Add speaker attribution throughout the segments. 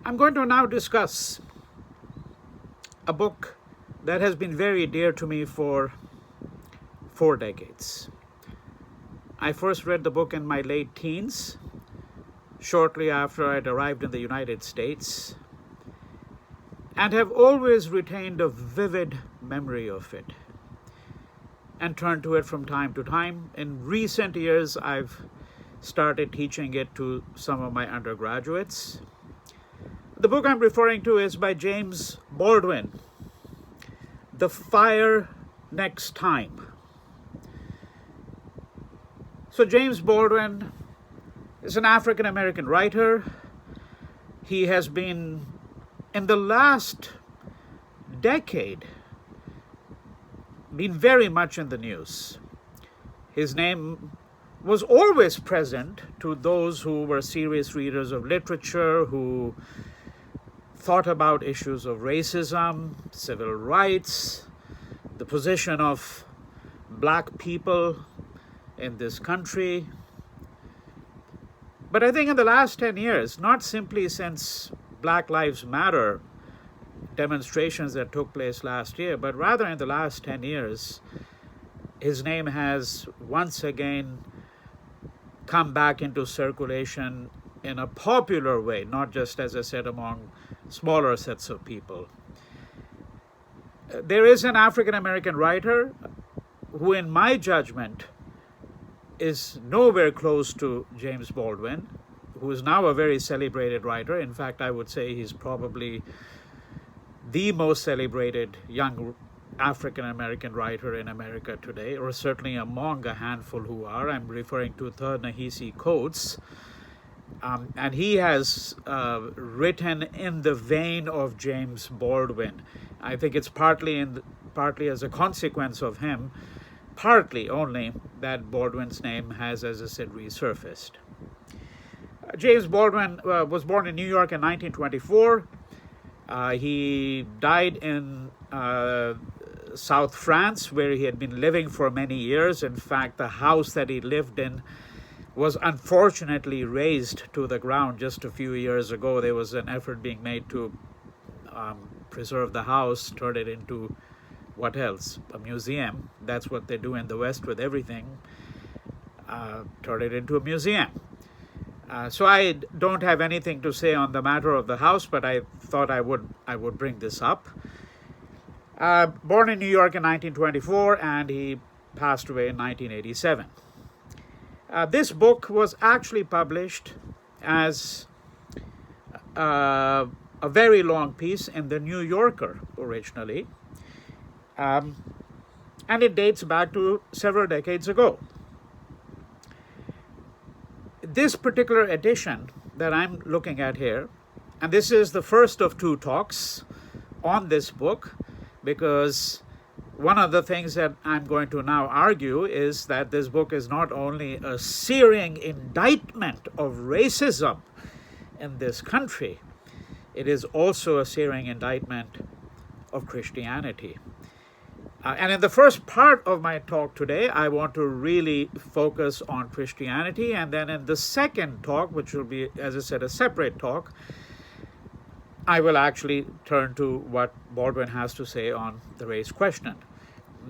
Speaker 1: I'm going to now discuss a book that has been very dear to me for 4 decades. I first read the book in my late teens, shortly after I'd arrived in the United States, and have always retained a vivid memory of it and turned to it from time to time. In recent years, I've started teaching it to some of my undergraduates. The book I'm referring to is by James Baldwin, The Fire Next Time. So James Baldwin is an African-American writer. He has been, in the last decade, been very much in the news. His name was always present to those who were serious readers of literature, who thought about issues of racism, civil rights, the position of black people in this country. But I think in the last 10 years, not simply since Black Lives Matter demonstrations that took place last year, but rather in the last 10 years, his name has once again come back into circulation in a popular way, not just, as I said, among smaller sets of people. There is an African-American writer who, in my judgment, is nowhere close to James Baldwin, who is now a very celebrated writer. In fact, I would say he's probably the most celebrated young African-American writer in America today, or certainly among a handful who are. I'm referring to Ta-Nehisi Coates. And he has written in the vein of James Baldwin. I think it's partly as a consequence of him, partly only, that Baldwin's name has, as I said, resurfaced. James Baldwin was born in New York in 1924. He died in South France, where he had been living for many years. In fact, the house that he lived in was unfortunately razed to the ground just a few years ago. There was an effort being made to preserve the house, turn it into, what else? A museum. That's what they do in the West with everything. Turn it into a museum. So I don't have anything to say on the matter of the house, but I thought I would bring this up. Born in New York in 1924, and he passed away in 1987. This book was actually published as a very long piece in the New Yorker originally, and it dates back to several decades ago. This particular edition that I'm looking at here, and this is the first of 2 talks on this book, because one of the things that I'm going to now argue is that this book is not only a searing indictment of racism in this country, it is also a searing indictment of Christianity. And in the first part of my talk today, I want to really focus on Christianity. And then in the second talk, which will be, as I said, a separate talk, I will actually turn to what Baldwin has to say on the race question.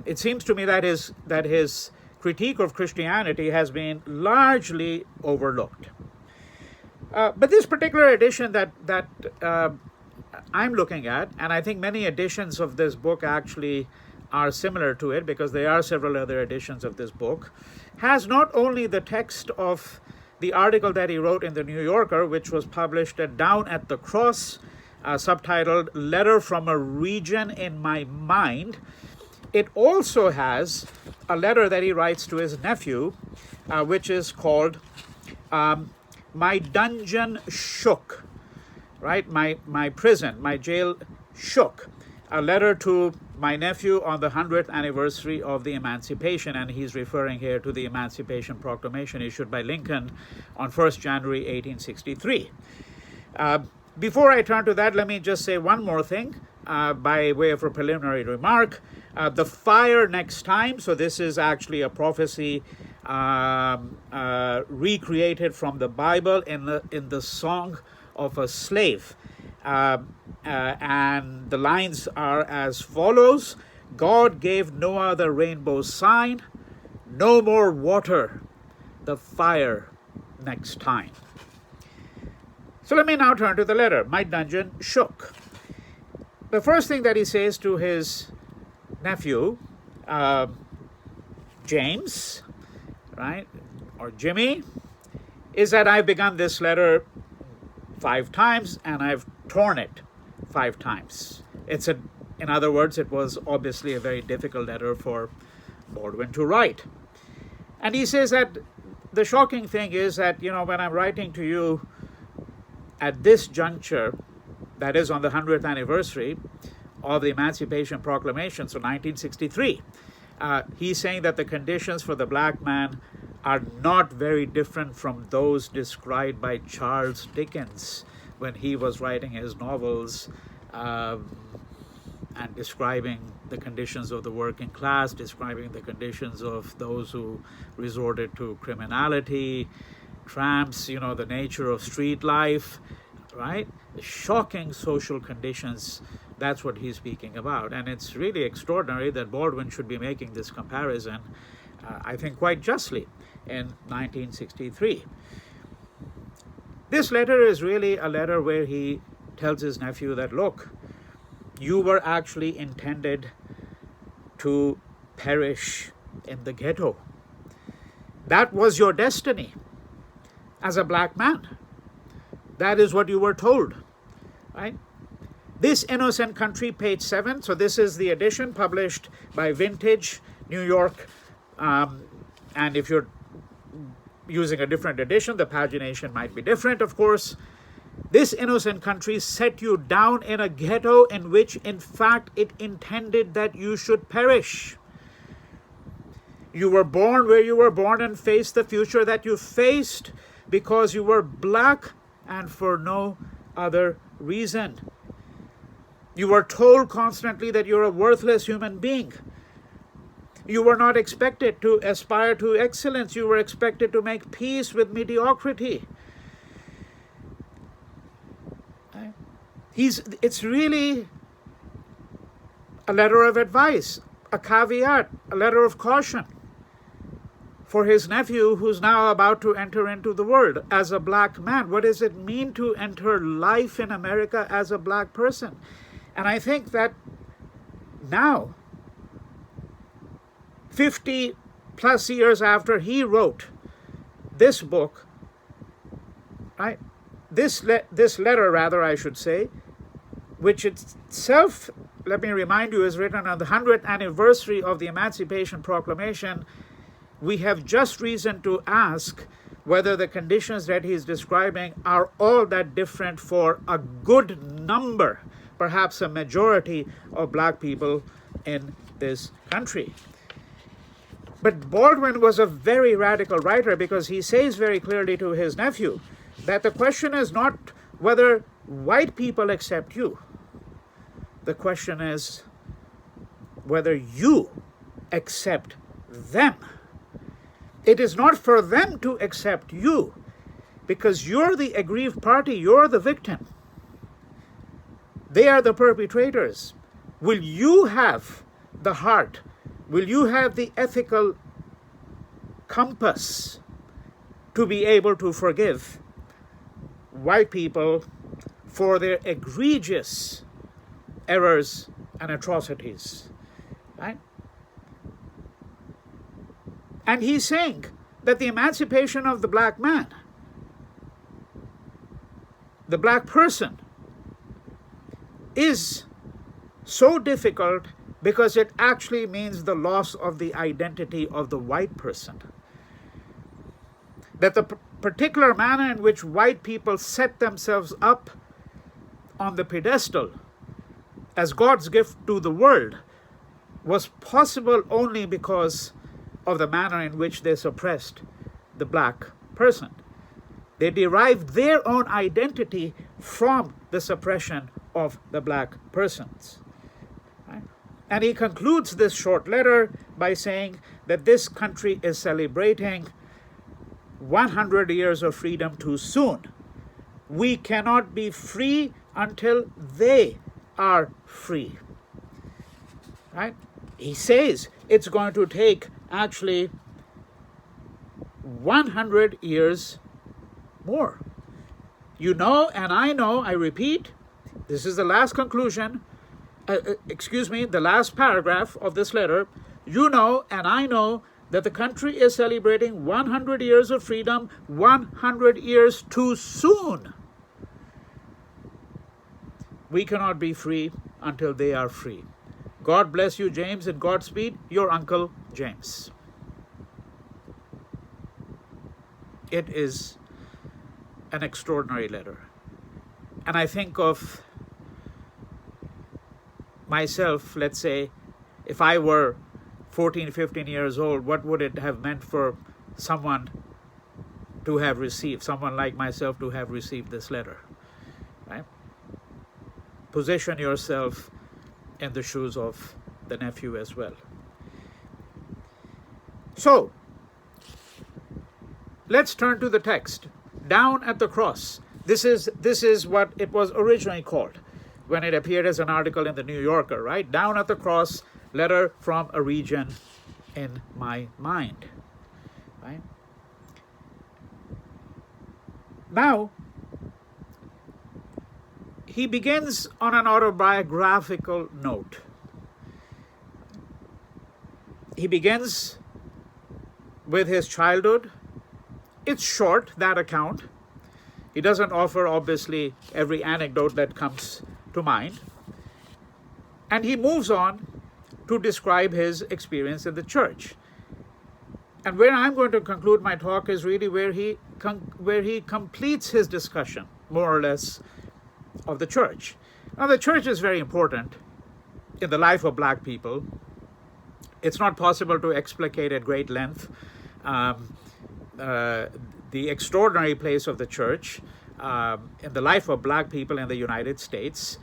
Speaker 1: It seems to me that his critique of Christianity has been largely overlooked. But this particular edition that I'm looking at, and I think many editions of this book actually are similar to it, because there are several other editions of this book, has not only the text of the article that he wrote in the New Yorker, which was published at Down at the Cross, subtitled Letter from a Region in My Mind. It also has a letter that he writes to his nephew, which is called My Dungeon Shook, right? My prison, my jail shook. A letter to my nephew on the 100th anniversary of the Emancipation, and he's referring here to the Emancipation Proclamation issued by Lincoln on 1st January 1863. Before I turn to that, let me just say one more thing by way of a preliminary remark. The fire next time, so this is actually a prophecy recreated from the Bible in the song of a slave. And the lines are as follows: God gave no other rainbow sign, no more water, the fire next time. So let me now turn to the letter. My dungeon shook. The first thing that he says to his nephew, James, right, or Jimmy, is that I've begun this letter 5 times and I've torn it 5 times. In other words, it was obviously a very difficult letter for Baldwin to write. And he says that the shocking thing is that, when I'm writing to you at this juncture, that is on the 100th anniversary of the Emancipation Proclamation, so 1963, he's saying that the conditions for the black man are not very different from those described by Charles Dickens when he was writing his novels and describing the conditions of the working class, describing the conditions of those who resorted to criminality, tramps, the nature of street life, right? The shocking social conditions, that's what he's speaking about. And it's really extraordinary that Baldwin should be making this comparison, I think quite justly, in 1963. This letter is really a letter where he tells his nephew that, look, you were actually intended to perish in the ghetto. That was your destiny as a black man. That is what you were told, right? This Innocent Country, page 7. So this is the edition published by Vintage, New York. And if you're using a different edition, the pagination might be different, of course. This Innocent Country set you down in a ghetto in which, in fact, it intended that you should perish. You were born where you were born and faced the future that you faced because you were black and for no other reason. You were told constantly that you're a worthless human being. You were not expected to aspire to excellence. You were expected to make peace with mediocrity. It's really a letter of advice, a caveat, a letter of caution for his nephew who's now about to enter into the world as a black man. What does it mean to enter life in America as a black person? And I think that now, 50 plus years after he wrote this book, right? This letter, rather, I should say, which itself, let me remind you, is written on the 100th anniversary of the Emancipation Proclamation. We have just reason to ask whether the conditions that he's describing are all that different for a good number, perhaps a majority of black people in this country. But Baldwin was a very radical writer because he says very clearly to his nephew that the question is not whether white people accept you. The question is whether you accept them. It is not for them to accept you because you're the aggrieved party, you're the victim. They are the perpetrators. Will you have the heart? Will you have the ethical compass to be able to forgive white people for their egregious errors and atrocities, right? And he's saying that the emancipation of the black man, the black person, is so difficult because it actually means the loss of the identity of the white person. That the particular manner in which white people set themselves up on the pedestal as God's gift to the world was possible only because of the manner in which they suppressed the black person. They derived their own identity from the suppression of the black persons. Right? And he concludes this short letter by saying that this country is celebrating 100 years of freedom too soon We cannot be free until they are free. Right? He says it's going to take actually 100 years more. You know, and I know, I repeat, this is the last conclusion, the last paragraph of this letter. You know, and I know, that the country is celebrating 100 years of freedom, 100 years too soon. We cannot be free until they are free. God bless you, James, and Godspeed, your Uncle James. It is an extraordinary letter. And I think of myself, let's say, if I were 14, 15 years old, what would it have meant for someone like myself to have received this letter? Right? Position yourself in the shoes of the nephew as well. So, let's turn to the text. Down at the cross. This is what it was originally called when it appeared as an article in the New Yorker, right? Down at the cross, letter from a region in my mind, right? Now, he begins on an autobiographical note. He begins with his childhood. It's short, that account. He doesn't offer, obviously, every anecdote that comes to mind. And he moves on to describe his experience in the church. And where I'm going to conclude my talk is really where he completes his discussion, more or less, of the church. Now, the church is very important in the life of black people. It's not possible to explicate at great length the extraordinary place of the church in the life of black people in the United States,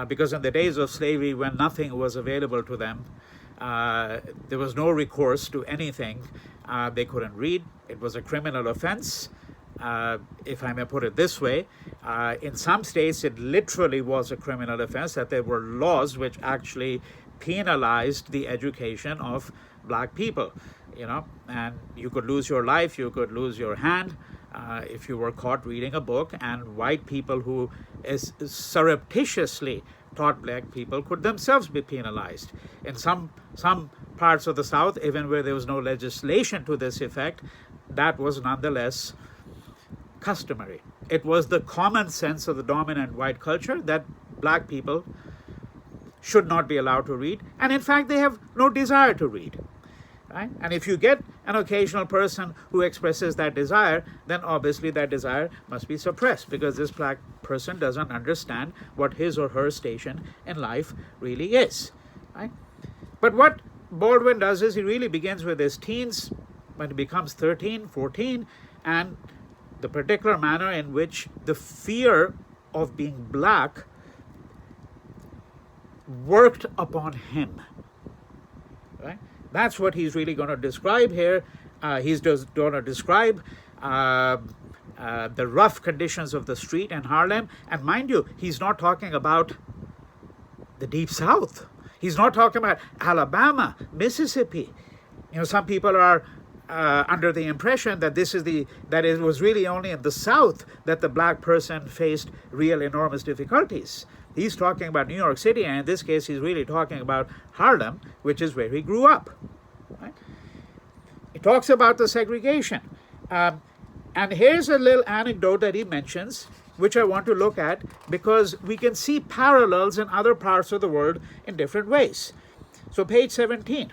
Speaker 1: because in the days of slavery, when nothing was available to them, there was no recourse to anything. They couldn't read. It was a criminal offense. If I may put it this way, in some states it literally was a criminal offense, that there were laws which actually penalized the education of black people, and you could lose your life, you could lose your hand if you were caught reading a book, and white people who surreptitiously taught black people could themselves be penalized. In some parts of the South, even where there was no legislation to this effect, that was nonetheless customary. It was the common sense of the dominant white culture that black people should not be allowed to read, and in fact they have no desire to read. Right? And if you get an occasional person who expresses that desire, then obviously that desire must be suppressed, because this black person doesn't understand what his or her station in life really is. Right? But what Baldwin does is he really begins with his teens, when he becomes 13, 14, and the particular manner in which the fear of being black worked upon him. Right? That's what he's really going to describe here. He's just going to describe the rough conditions of the street in Harlem. And mind you, he's not talking about the Deep South. He's not talking about Alabama, Mississippi. Some people are under the impression that that it was really only in the South that the black person faced real enormous difficulties. He's talking about New York City, and in this case, he's really talking about Harlem, which is where he grew up. Right? He talks about the segregation. And here's a little anecdote that he mentions, which I want to look at, because we can see parallels in other parts of the world in different ways. So page 17.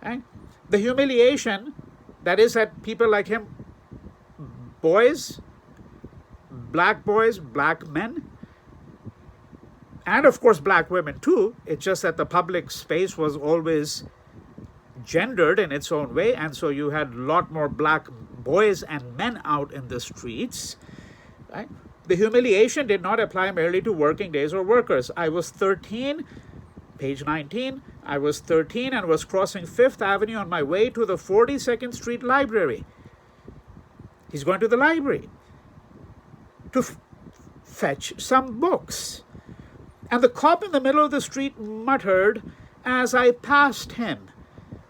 Speaker 1: Right? The humiliation, that is, that people like him, boys, black men, and of course black women too. It's just that the public space was always gendered in its own way, and so you had a lot more black boys and men out in the streets. Right? The humiliation did not apply merely to working days or workers. I was 13, page 19, I was 13 and was crossing Fifth Avenue on my way to the 42nd Street Library. He's going to the library. to fetch some books. And the cop in the middle of the street muttered as I passed him,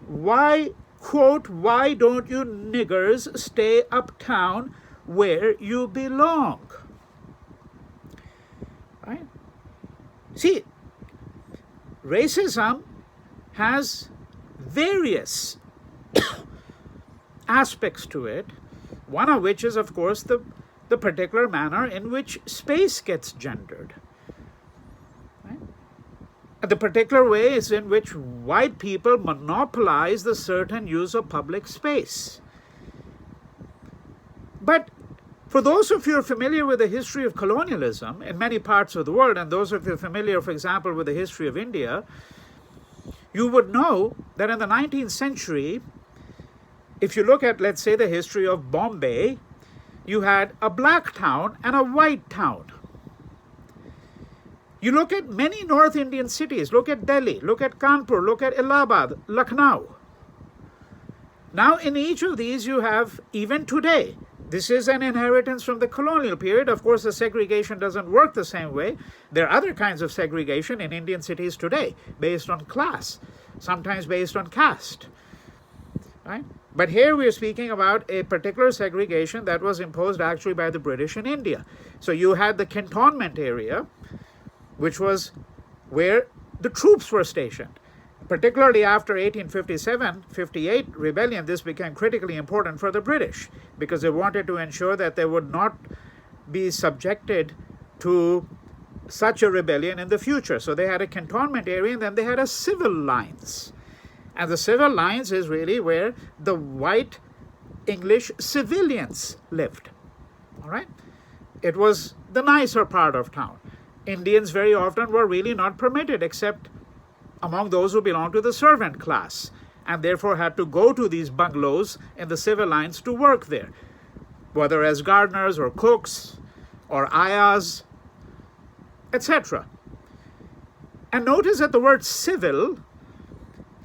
Speaker 1: "Why, quote, why don't you niggers stay uptown where you belong?" Right? See, racism has various aspects to it, one of which is, of course, the particular manner in which space gets gendered. Right? The particular ways in which white people monopolize the certain use of public space. But for those of you who are familiar with the history of colonialism in many parts of the world, and those of you familiar, for example, with the history of India, you would know that in the 19th century, if you look at, let's say, the history of Bombay, you had a black town and a white town. You look at many North Indian cities, look at Delhi, look at Kanpur, look at Allahabad, Lucknow. Now in each of these you have, even today, this is an inheritance from the colonial period. Of course, the segregation doesn't work the same way. There are other kinds of segregation in Indian cities today, based on class, sometimes based on caste. Right? But here we are speaking about a particular segregation that was imposed actually by the British in India. So you had the cantonment area, which was where the troops were stationed. Particularly after 1857-58 rebellion, this became critically important for the British because they wanted to ensure that they would not be subjected to such a rebellion in the future. So they had a cantonment area, and then they had a civil lines. And the civil lines is really where the white English civilians lived. All right? It was the nicer part of town. Indians very often were really not permitted except among those who belonged to the servant class, and therefore had to go to these bungalows in the civil lines to work there, whether as gardeners or cooks or ayahs, etc. And notice that the word civil,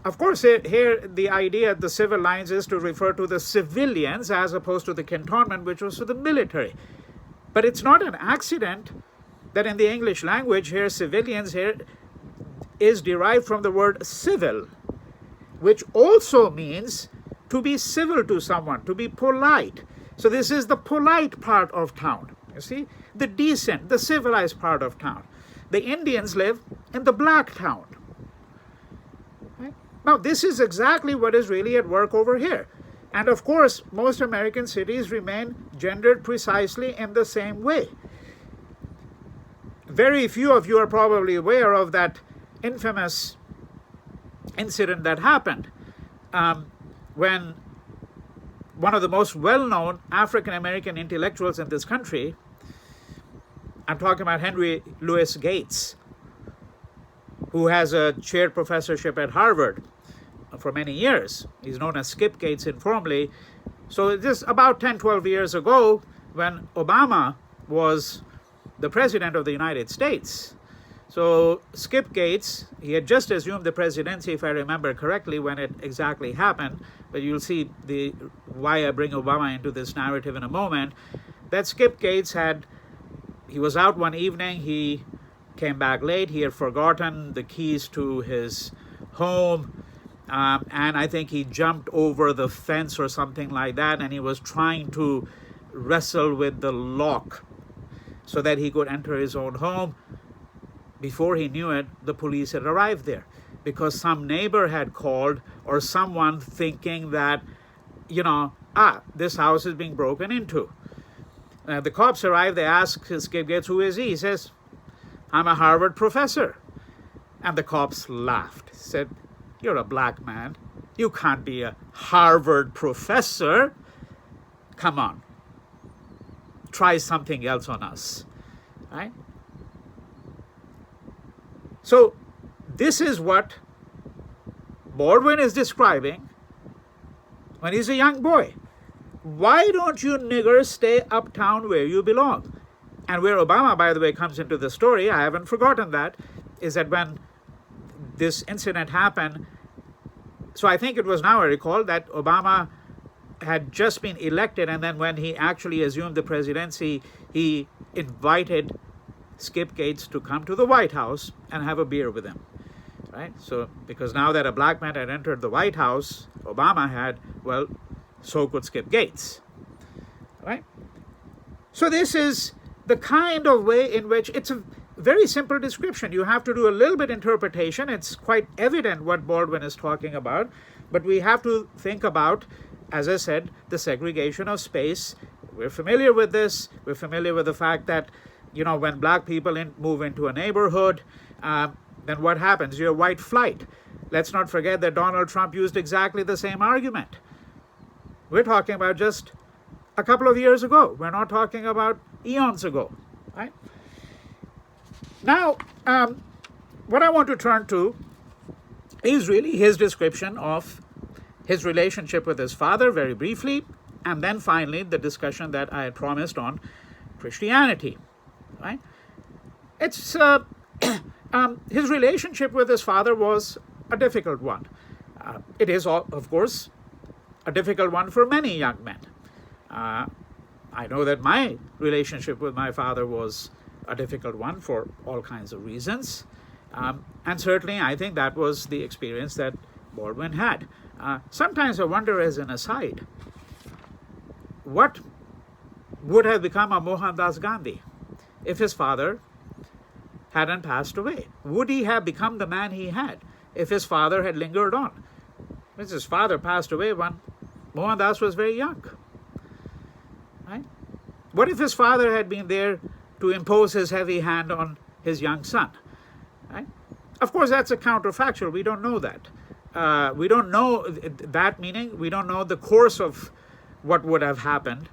Speaker 1: of course, here the idea at the civil lines is to refer to the civilians as opposed to the cantonment, which was for the military. But it's not an accident that in the English language here, civilians here is derived from the word civil, which also means to be civil to someone, to be polite. So this is the polite part of town, you see, the decent, the civilized part of town. The Indians live in the black town. Right? Now, this is exactly what is really at work over here. And of course, most American cities remain gendered precisely in the same way. Very few of you are probably aware of that infamous incident that happened when one of the most well-known African-American intellectuals in this country, I'm talking about Henry Louis Gates, who has a chaired professorship at Harvard for many years. He's known as Skip Gates informally. So this about 10, 12 years ago, when Obama was the president of the United States. So Skip Gates, he had just assumed the presidency, if I remember correctly, when it exactly happened. But you'll see why I bring Obama into this narrative in a moment. That Skip Gates he was out one evening, he came back late, he had forgotten the keys to his home, and I think he jumped over the fence or something like that, and he was trying to wrestle with the lock so that he could enter his own home. Before he knew it, the police had arrived there because some neighbor had called, or someone thinking that, this house is being broken into. The cops arrived, they asked Skip Gates, who is he? He says, I'm a Harvard professor. And the cops laughed, said, you're a black man. You can't be a Harvard professor. Come on. Try something else on us. Right? So this is what Baldwin is describing when he's a young boy. Why don't you niggers stay uptown where you belong? And where Obama, by the way, comes into the story, I haven't forgotten that, is that when this incident happened, so I think it was now I recall that Obama had just been elected, and then when he actually assumed the presidency, he invited Skip Gates to come to the White House and have a beer with him. Right? So, because now that a black man had entered the White House, Obama had, well, so could Skip Gates. Right? So this is the kind of way in which it's a very simple description. You have to do a little bit interpretation. It's quite evident what Baldwin is talking about, but we have to think about, as I said, the segregation of space. We're familiar with this. We're familiar with the fact that, when black people move into a neighborhood, then what happens? You have white flight. Let's not forget that Donald Trump used exactly the same argument. We're talking about just a couple of years ago. We're not talking about eons ago. Right? Now, what I want to turn to is really his description of his relationship with his father, very briefly, and then finally the discussion that I had promised on Christianity. Right? It's his relationship with his father was a difficult one. It is, of course, a difficult one for many young men. I know that my relationship with my father was a difficult one for all kinds of reasons. And certainly I think that was the experience that Baldwin had. Sometimes I wonder, as an aside, what would have become of Mohandas Gandhi if his father hadn't passed away? Would he have become the man he had if his father had lingered on? Because his father passed away when Mohandas was very young. Right? What if his father had been there to impose his heavy hand on his young son? Right? Of course, that's a counterfactual. We don't know that. We don't know that, meaning we don't know the course of what would have happened.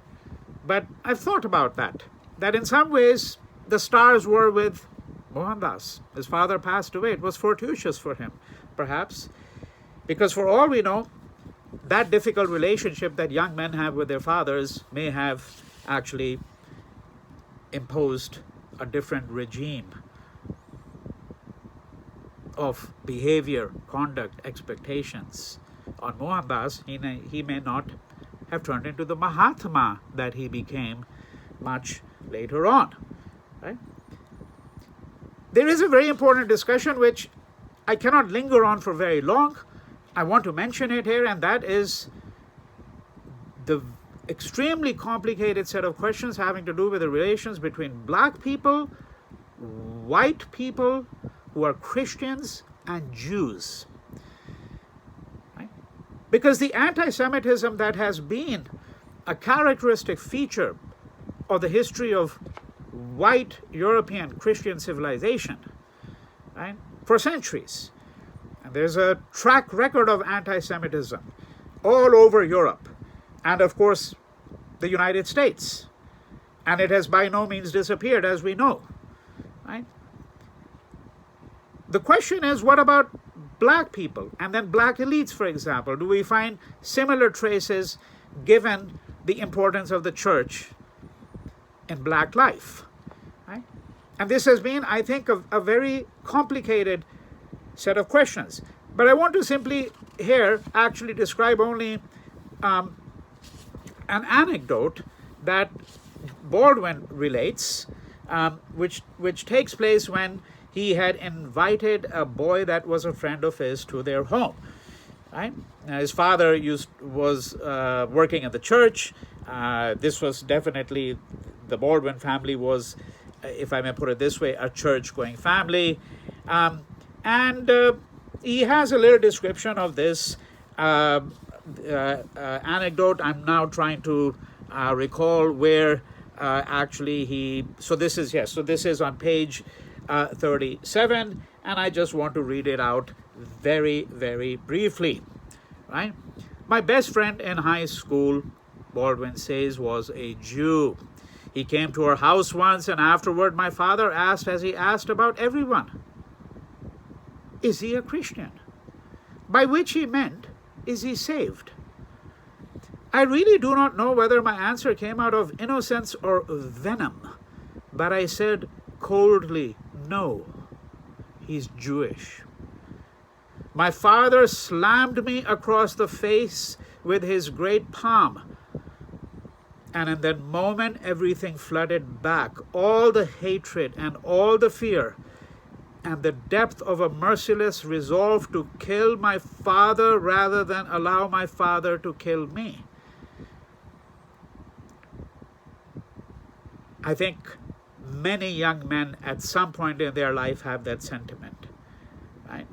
Speaker 1: But I've thought about that in some ways the stars were with Mohandas. His father passed away. It was fortuitous for him, perhaps, because for all we know, that difficult relationship that young men have with their fathers may have actually imposed a different regime of behavior, conduct, expectations on Mohandas. He may not have turned into the Mahatma that he became much later on. Right? There is a very important discussion which I cannot linger on for very long. I want to mention it here, and that is the extremely complicated set of questions having to do with the relations between black people, white people who are Christians, and Jews. Right? Because the anti-Semitism that has been a characteristic feature of the history of white European Christian civilization, right, for centuries. And there's a track record of anti-Semitism all over Europe, and of course the United States. And it has by no means disappeared, as we know. Right? The question is, what about black people and then black elites, for example? Do we find similar traces given the importance of the church in black life? Right? And this has been, I think, a very complicated set of questions. But I want to simply here actually describe only an anecdote that Baldwin relates, which takes place when he had invited a boy that was a friend of his to their home. Right? Now, his father was working in the church. This was definitely, the Baldwin family was, if I may put it this way, a church-going family. And he has a little description of this anecdote. I'm now trying to recall where actually so this is on page 37, and I just want to read it out very, very briefly. Right? My best friend in high school, Baldwin says, was a Jew. He came to our house once, and afterward my father asked, as he asked about everyone, "Is he a Christian?" By which he meant, "Is he saved?" I really do not know whether my answer came out of innocence or venom, but I said coldly, "No, he's Jewish." My father slammed me across the face with his great palm. And in that moment, everything flooded back. All the hatred and all the fear and the depth of a merciless resolve to kill my father rather than allow my father to kill me. I think many young men at some point in their life have that sentiment, right?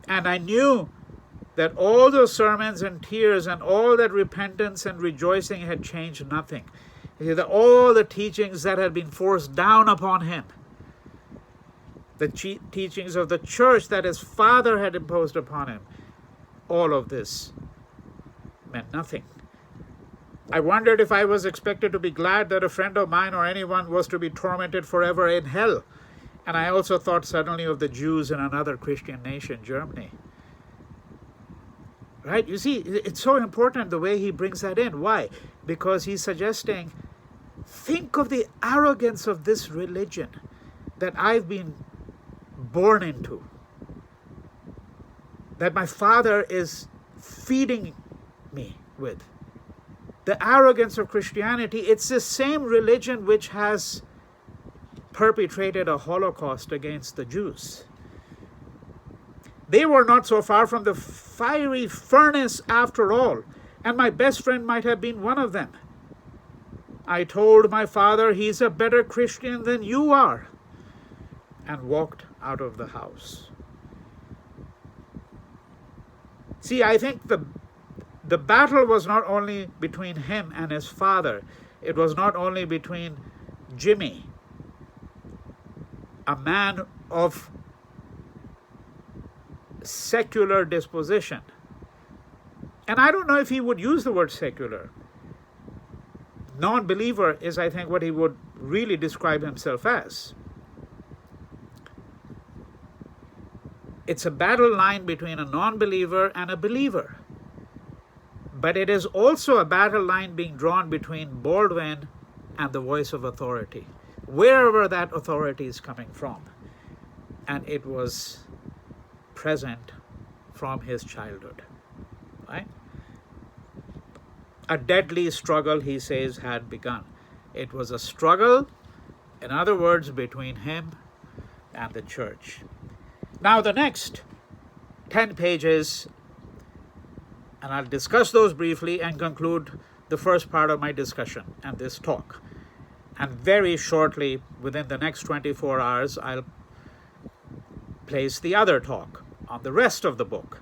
Speaker 1: And I knew that all those sermons and tears and all that repentance and rejoicing had changed nothing. That all the teachings that had been forced down upon him, the teachings of the church that his father had imposed upon him, all of this meant nothing. I wondered if I was expected to be glad that a friend of mine or anyone was to be tormented forever in hell. And I also thought suddenly of the Jews in another Christian nation, Germany. Right? You see, it's so important the way he brings that in. Why? Because he's suggesting, think of the arrogance of this religion that I've been born into, that my father is feeding me with. The arrogance of Christianity, it's the same religion which has perpetrated a Holocaust against the Jews. They were not so far from the fiery furnace after all, and my best friend might have been one of them. I told my father he's a better Christian than you are, and walked out of the house. See, I think the battle was not only between him and his father, it was not only between Jimmy, a man of secular disposition. And I don't know if he would use the word secular. Non-believer is, I think, what he would really describe himself as. It's a battle line between a non-believer and a believer. But it is also a battle line being drawn between Baldwin and the voice of authority, wherever that authority is coming from. And it was present from his childhood, right? A deadly struggle, he says, had begun. It was a struggle, in other words, between him and the church. Now the next 10 pages, and I'll discuss those briefly and conclude the first part of my discussion and this talk. And very shortly, within the next 24 hours, I'll place the other talk on the rest of the book.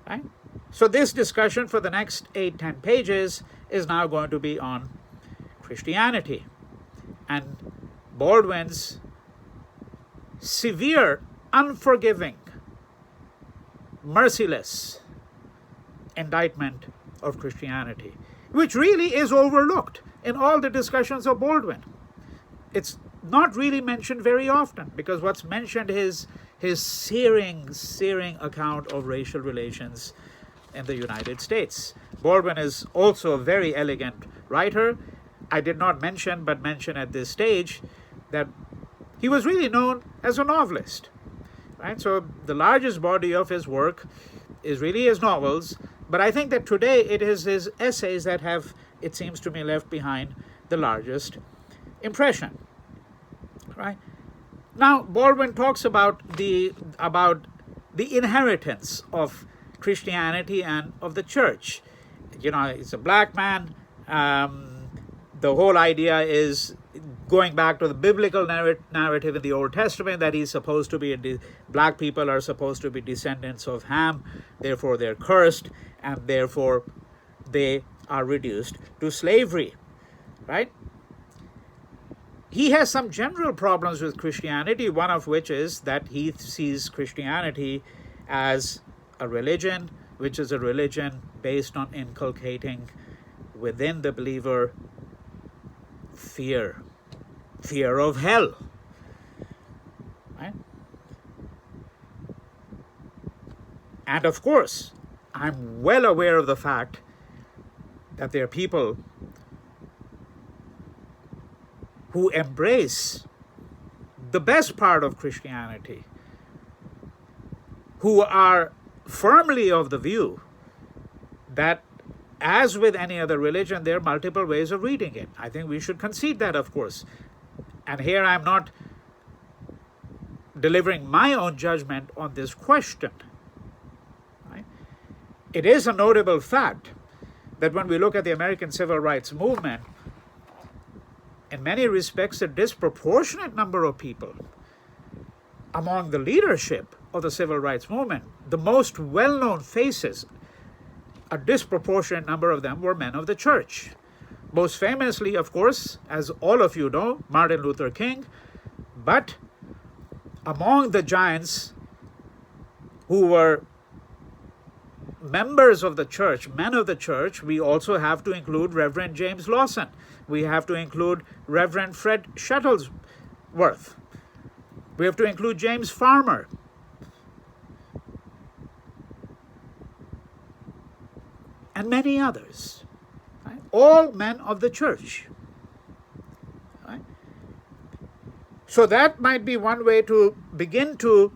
Speaker 1: Right? So this discussion for the next 8-10 pages is now going to be on Christianity and Baldwin's severe, unforgiving, merciless indictment of Christianity, which really is overlooked in all the discussions of Baldwin. It's not really mentioned very often, because what's mentioned is his searing account of racial relations in the United States. Baldwin is also a very elegant writer. I did not mention, but mention at this stage, that he was really known as a novelist. Right? So the largest body of his work is really his novels, but I think that today it is his essays that have, it seems to me, left behind the largest impression. Right? Now, Baldwin talks about the inheritance of Christianity and of the church. You know, he's a black man. The whole idea is going back to the biblical narrative in the Old Testament, that he's supposed to be, black people are supposed to be descendants of Ham, therefore they're cursed, and therefore they are reduced to slavery, right? He has some general problems with Christianity, one of which is that he sees Christianity as a religion, which is a religion based on inculcating within the believer fear of hell. Right? And of course, I'm well aware of the fact that there are people who embrace the best part of Christianity, who are firmly of the view that as with any other religion, there are multiple ways of reading it. I think we should concede that, of course. And here I'm not delivering my own judgment on this question. Right? It is a notable fact that when we look at the American civil rights movement, in many respects, a disproportionate number of people among the leadership of the civil rights movement, the most well-known faces, a disproportionate number of them were men of the church. Most famously, of course, as all of you know, Martin Luther King. But among the giants who were members of the church, men of the church, we also have to include Reverend James Lawson. We have to include Reverend Fred Shuttlesworth. We have to include James Farmer. And many others. Right? All men of the church. Right? So that might be one way to begin to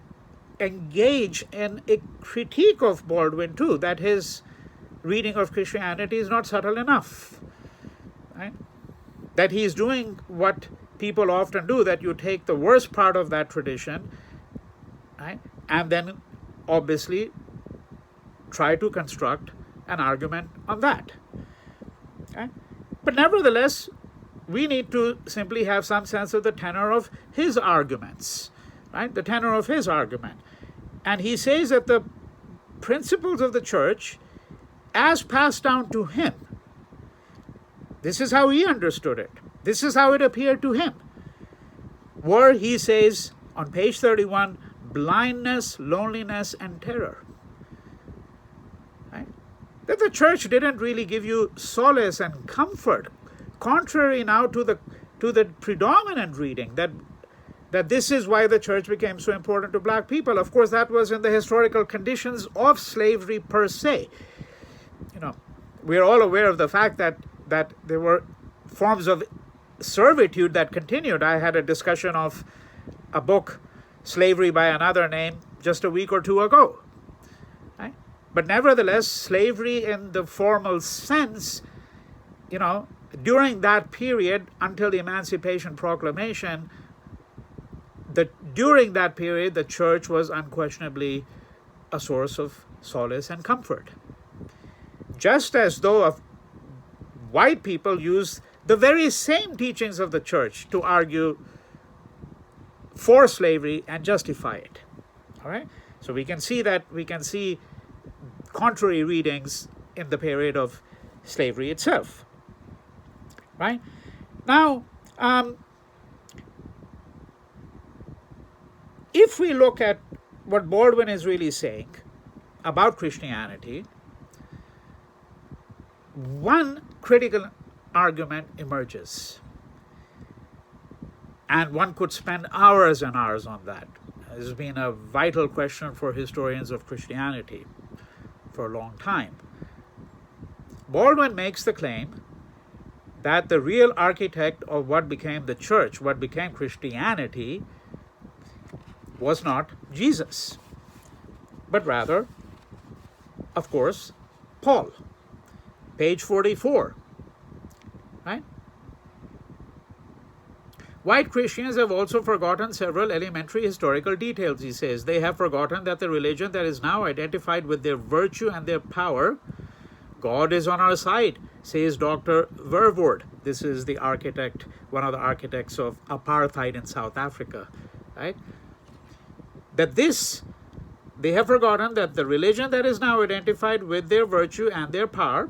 Speaker 1: engage in a critique of Baldwin too, that his reading of Christianity is not subtle enough. Right? That he's doing what people often do, that you take the worst part of that tradition, right, and then obviously try to construct an argument on that. Okay? But nevertheless, we need to simply have some sense of the tenor of his arguments, right? The tenor of his argument. And he says that the principles of the church, as passed down to him, this is how he understood it. This is how it appeared to him. Were, he says on page 31, blindness, loneliness, and terror. Right? That the church didn't really give you solace and comfort, contrary now to the predominant reading that this is why the church became so important to black people. Of course, that was in the historical conditions of slavery per se. You know, we are all aware of the fact that there were forms of servitude that continued. I had a discussion of a book, Slavery by Another Name, just a week or two ago. Right? But nevertheless, slavery in the formal sense, you know, during that period until the Emancipation Proclamation, during that period, the church was unquestionably a source of solace and comfort. Just as though white people use the very same teachings of the church to argue for slavery and justify it. All right? So we can see contrary readings in the period of slavery itself. Right? Now, if we look at what Baldwin is really saying about Christianity, one critical argument emerges. And one could spend hours and hours on that. This has been a vital question for historians of Christianity for a long time. Baldwin makes the claim that the real architect of what became the church, what became Christianity, was not Jesus, but rather, of course, Paul. Page 44. Right? White Christians have also forgotten several elementary historical details, he says. They have forgotten that the religion that is now identified with their virtue and their power, God is on our side, says Dr. Verwoerd. This is the architect, one of the architects of apartheid in South Africa. Right? They have forgotten that the religion that is now identified with their virtue and their power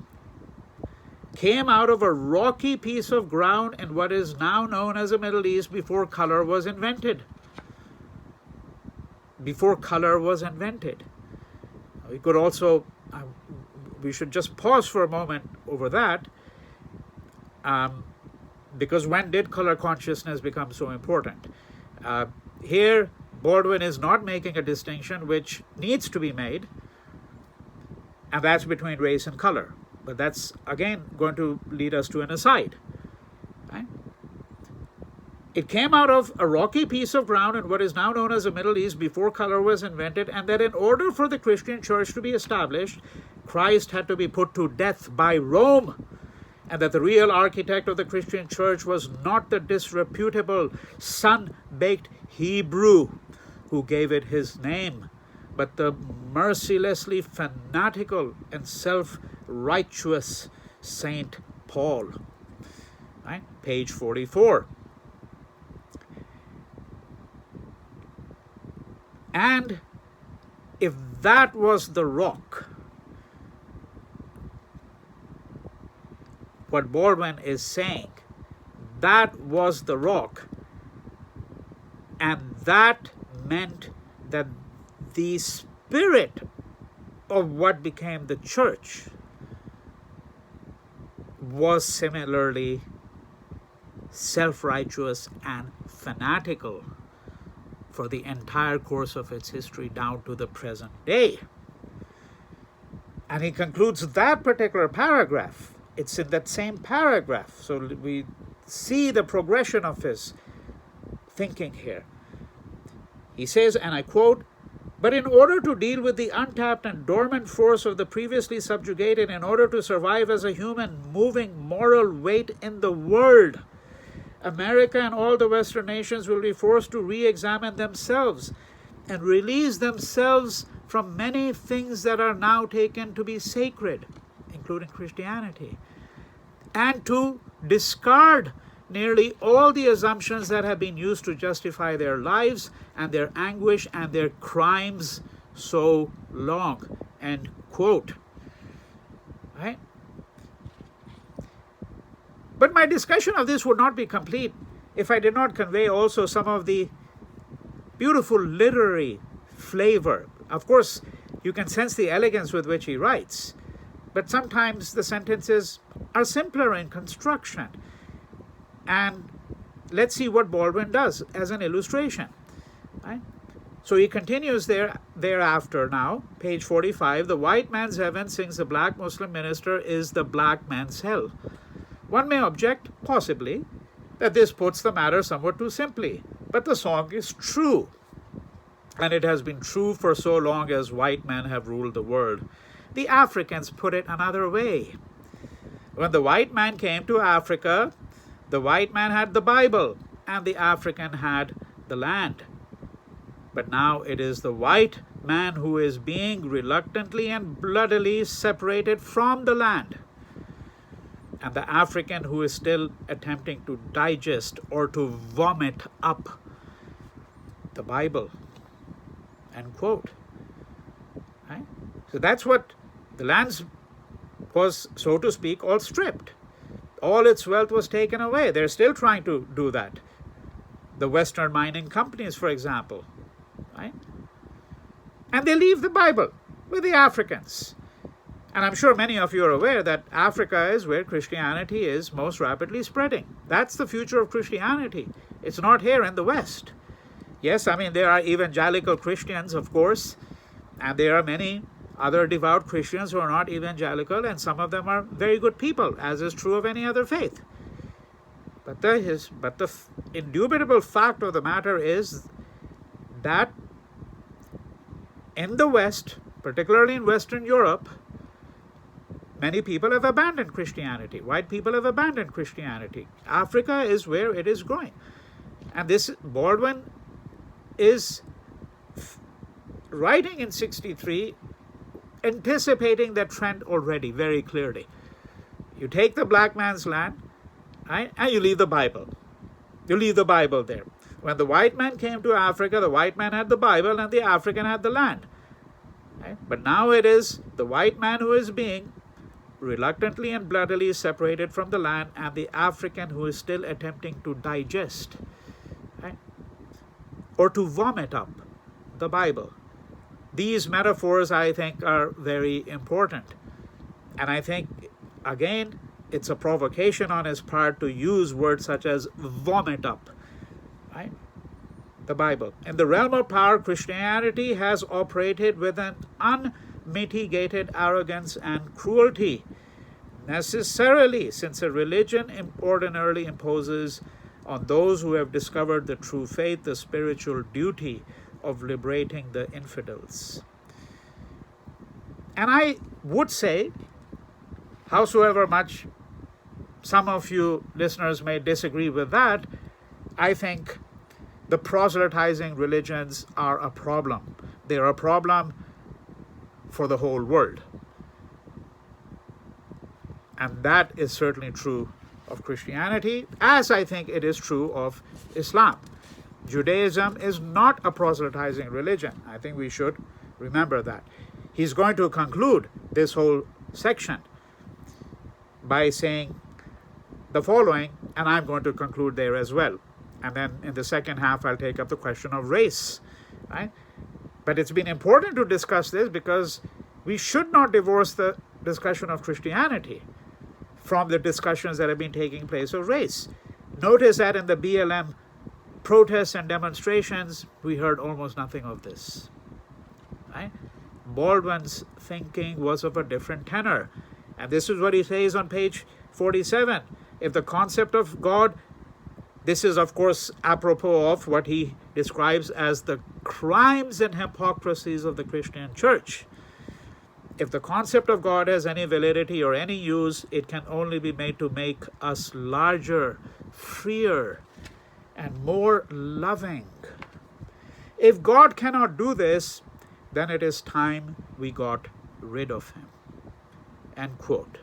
Speaker 1: came out of a rocky piece of ground in what is now known as the Middle East before color was invented. Before color was invented. We could also, we should just pause for a moment over that, because when did color consciousness become so important? Here, Baldwin is not making a distinction which needs to be made, and that's between race and color. But that's, again, going to lead us to an aside. Right? It came out of a rocky piece of ground in what is now known as the Middle East before color was invented, and that in order for the Christian church to be established, Christ had to be put to death by Rome, and that the real architect of the Christian church was not the disreputable, sun-baked Hebrew who gave it his name, but the mercilessly fanatical and self-righteous Saint Paul. Right? Page 44. And if that was the rock, what Baldwin is saying, that was the rock, and that meant that the spirit of what became the church was similarly self-righteous and fanatical for the entire course of its history down to the present day. And he concludes that particular paragraph. It's in that same paragraph. So we see the progression of his thinking here. He says, and I quote, "But in order to deal with the untapped and dormant force of the previously subjugated, in order to survive as a human moving moral weight in the world, America and all the Western nations will be forced to re-examine themselves and release themselves from many things that are now taken to be sacred, including Christianity, and to discard nearly all the assumptions that have been used to justify their lives and their anguish and their crimes so long." End quote. Right? But my discussion of this would not be complete if I did not convey also some of the beautiful literary flavor. Of course, you can sense the elegance with which he writes, but sometimes the sentences are simpler in construction. And let's see what Baldwin does as an illustration. Right? So he continues thereafter now, page 45, "The white man's heaven," sings the black Muslim minister, "is the black man's hell." One may object, possibly, that this puts the matter somewhat too simply, but the song is true, and it has been true for so long as white men have ruled the world. The Africans put it another way. When the white man came to Africa, the white man had the Bible, and the African had the land. But now it is the white man who is being reluctantly and bloodily separated from the land, and the African who is still attempting to digest or to vomit up the Bible. End quote. Right? So that's what the land was, so to speak, all stripped. All its wealth was taken away. They're still trying to do that. The Western mining companies, for example. Right? And they leave the Bible with the Africans. And I'm sure many of you are aware that Africa is where Christianity is most rapidly spreading. That's the future of Christianity. It's not here in the West. Yes, I mean, there are evangelical Christians, of course, and there are many other devout Christians who are not evangelical, and some of them are very good people, as is true of any other faith. But the indubitable fact of the matter is that in the West, particularly in Western Europe, many people have abandoned Christianity. White people have abandoned Christianity. Africa is where it is growing. And this Baldwin is writing in 63, anticipating that trend already very clearly. You take the black man's land, right, and you leave the Bible. You leave the Bible there. When the white man came to Africa, the white man had the Bible and the African had the land. Right? But now it is the white man who is being reluctantly and bloodily separated from the land, and the African who is still attempting to digest, right, or to vomit up the Bible. These metaphors, I think, are very important. And I think, again, it's a provocation on his part to use words such as vomit up, right, the Bible. In the realm of power, Christianity has operated with an unmitigated arrogance and cruelty, necessarily, since a religion ordinarily imposes on those who have discovered the true faith the spiritual duty of liberating the infidels. And I would say, howsoever much some of you listeners may disagree with that, I think the proselytizing religions are a problem. They're a problem for the whole world. And that is certainly true of Christianity, as I think it is true of Islam. Judaism is not a proselytizing religion. I think we should remember that. He's going to conclude this whole section by saying the following, and I'm going to conclude there as well. And then in the second half, I'll take up the question of race. Right? But it's been important to discuss this because we should not divorce the discussion of Christianity from the discussions that have been taking place of race. Notice that in the BLM protests and demonstrations, we heard almost nothing of this. Right? Baldwin's thinking was of a different tenor. And this is what he says on page 47. If the concept of God, this is of course apropos of what he describes as the crimes and hypocrisies of the Christian church. If the concept of God has any validity or any use, it can only be made to make us larger, freer, and more loving. If God cannot do this, then it is time we got rid of him. End quote.